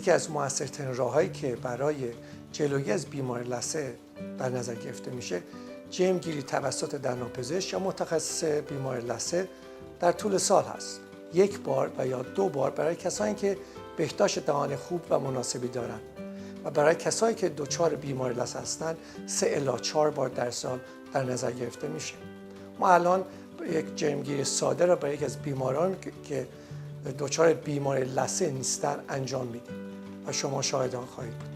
یکی از موثرترین راههایی که برای جلوگیری از بیماری لثه در نظر گرفته میشه جرمگیری توسط دندانپزشک یا متخصص بیماری لثه در طول سال هست. یک بار و یا 2 بار برای کسانی که بهداشت دهان خوب و مناسبی دارند و برای کسانی که دچار بیماری لثه هستند 3 الی 4 بار در سال در نظر گرفته میشه. ما الان یک جرمگیری ساده را برای یکی از بیماران که دچار بیماری لثه نیستن انجام میدیم و شما شاهد آن خواهید بود.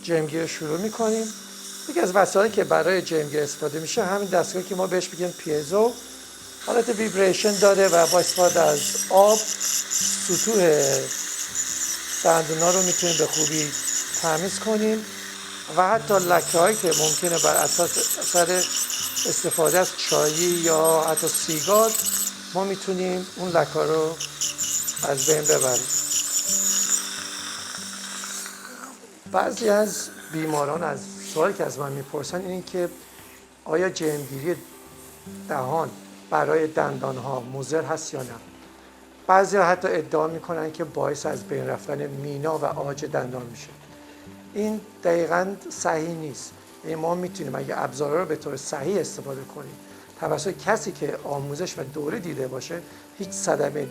جرمگیری شروع میکنیم. یکی از وسایلی که برای جرمگیری استفاده میشه همین دستگاهی که ما بهش میگیم پیزو، حالت ویبریشن داره و با استفاده از آب سطوح دندونا رو میتونیم به خوبی تمیز کنیم و حتی لکه هایی که ممکنه بر اساس اثر استفاده از چایی یا حتی سیگار ما میتونیم اون لکه رو از بین ببریم. بعضی از بیماران از سوالی که از من میپرسن اینه که آیا جرمگیری دهان برای دندان ها مضر هست یا نه؟ بعضی ها حتی ادعا میکنن که باعث از بین رفتن مینا و عاج دندان میشه. این دقیقاً صحیح نیست. ما میتونیم اگه ابزارها رو به طور صحیح استفاده کنیم توسط کسی که آموزش و دوره دیده باشه هیچ صدمه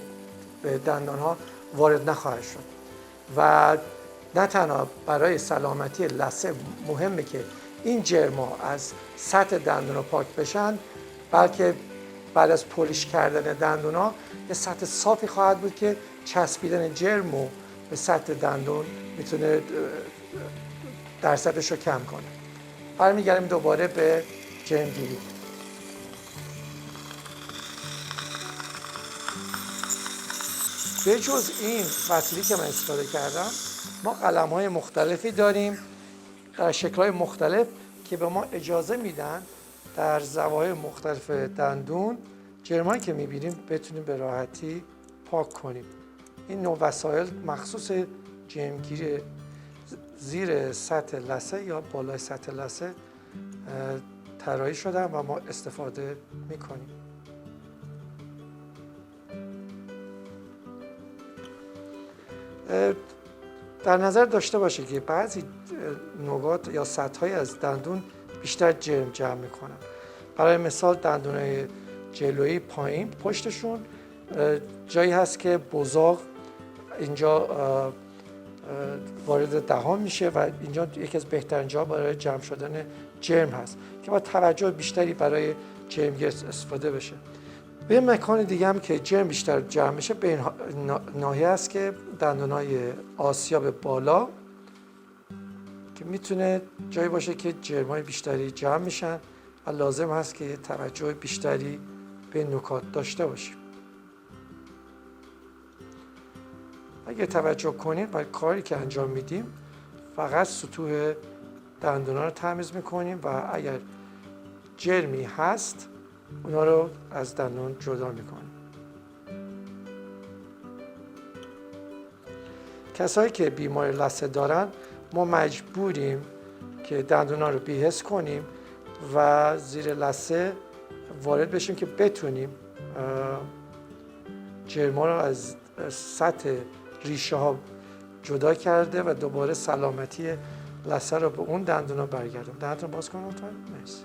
به دندان ها وارد نخواهد شد و نه تنها برای سلامتی لثه مهمه که این جرم‌ها از سطح دندون پاک بشن، بلکه بعد از پولیش کردن دندون‌ها یه سطح صافی خواهد بود که چسبیدن جرم به سطح دندون میتونه درصدش رو کم کنه. برمیگردیم دوباره به جرمگیری. به جز این وسیله که من استفاده کردم، ما قلم‌های مختلفی داریم در شکل‌های مختلف که به ما اجازه میدن در زوایای مختلف دندون جرمایی که می‌بینیم بتونیم به راحتی پاک کنیم. این نوع وسایل مخصوص جرمگیری زیر سطح لثه یا بالای سطح لثه طراحی شدن و ما استفاده می‌کنیم. در نظر داشته باشه که بعضی نقاط یا سطح‌های از دندون بیشتر جرم جمع میکنن. برای مثال دندون‌های جلویی پایین پشتشون جایی هست که بزاق اینجا وارد دهان میشه و اینجا یکی از بهترین جاها برای جمع شدن جرم هست که با توجه بیشتری برای جرمگیری استفاده بشه. به مکان دیگه هم که جرم بیشتر جمع میشه به این ناحیه است که دندونای آسیاب بالا که میتونه جایی باشه که جرمای بیشتری جمع میشن و لازم هست که توجه بیشتری به نکات داشته باشیم. اگه توجه کنید برای کاری که انجام میدیم فقط سطوح دندونا رو تمیز میکنیم و اگر جرمی هست اونا رو از دندون جدا میکنیم. کسایی که بیماری لثه دارن ما مجبوریم که دندونا رو بی‌حس کنیم و زیر لثه وارد بشیم که بتونیم جرما رو از سطح ریشه ها جدا کرده و دوباره سلامتی لثه رو به اون دندونا برگردونیم. دندون باز کنم لطفاً. مرسی.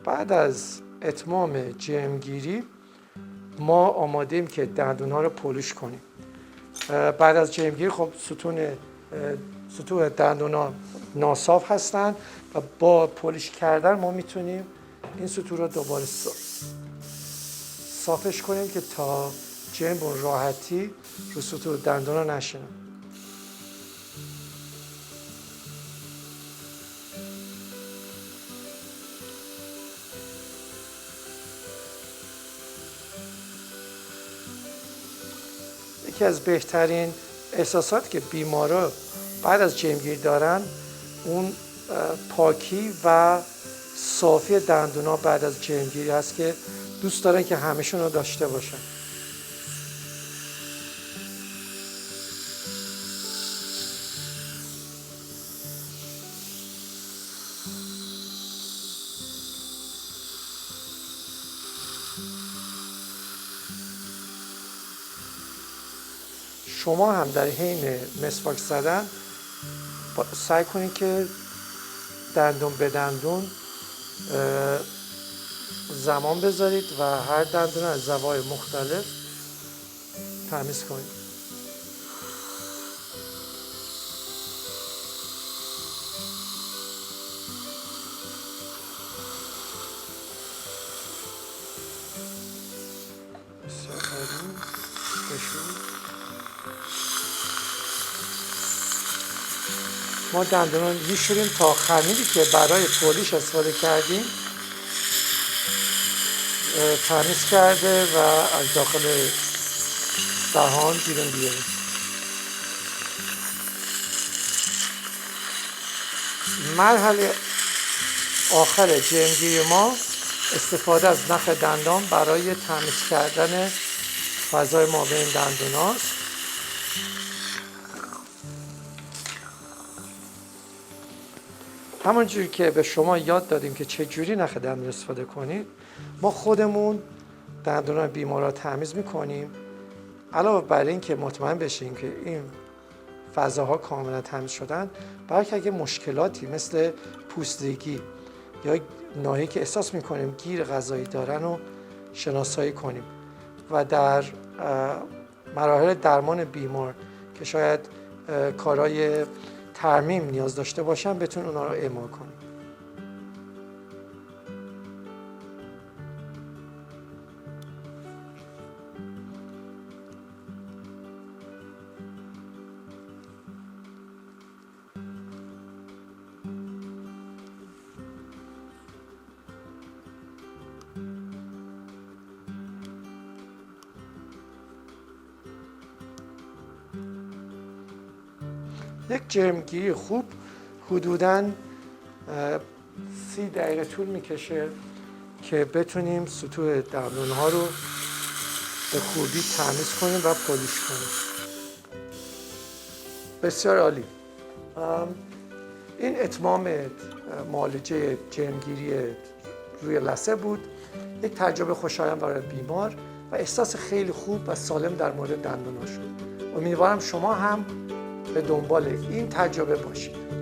بعد از اتمام جرمگیری ما آماده‌ایم که دندون‌ها رو پولیش کنیم. بعد از جرمگیری خب سطوح دندون‌ها ناصاف هستن و با پولیش کردن ما میتونیم این سطوح رو دوباره صافش کنیم که تا جرم به راحتی رو سطوح دندون‌ها نشینه. یکی از بهترین احساسات که بیمارا بعد از جرمگیری دارن اون پاکی و صافی دندونا بعد از جرمگیری هست که دوست دارن که همه‌شون رو داشته باشن. شما هم در حین مسواک زدن سعی کنید که دندون به دندون زمان بذارید و هر دندون از زوایای مختلف تمیز کنید. ما دندون رو میشوریم تا خمیری که برای پولیش استفاده کردیم تمیز کرده و از داخل دهان بیرون بیاریم. مرحله آخر جرمگیری ما استفاده از نخ دندان برای تمیز کردن فضای مابین دندون هاست. همونجوری که به شما یاد دادیم که چجوری نخ دندون استفاده کنید، ما خودمون دندون بیمار را تمیز میکنیم. علاوه بر این که مطمئن بشیم که این فضاها کاملا تمیز شدن، بلکه اگه مشکلاتی مثل پوسیدگی یا ناحیه‌ای که احساس میکنیم گیر غذایی دارن رو شناسایی کنیم و در مراحل درمان بیمار که شاید کارهای ترمیم نیاز داشته باشن بتون اونا رو اعمال کنیم. یک جرمگیری خوب حدوداً 30 دقیقه طول میکشه که بتونیم سطوح دندون‌ها رو به خوبی تمیز کنیم و پولیش کنیم. بسیار عالی. این اتمام معالجه جرمگیری روی لثه بود. یک تجربه خوشایند برای بیمار و احساس خیلی خوب و سالم در مورد دندون‌ها شد. امیدوارم شما هم به دنبال این تجربه باشید.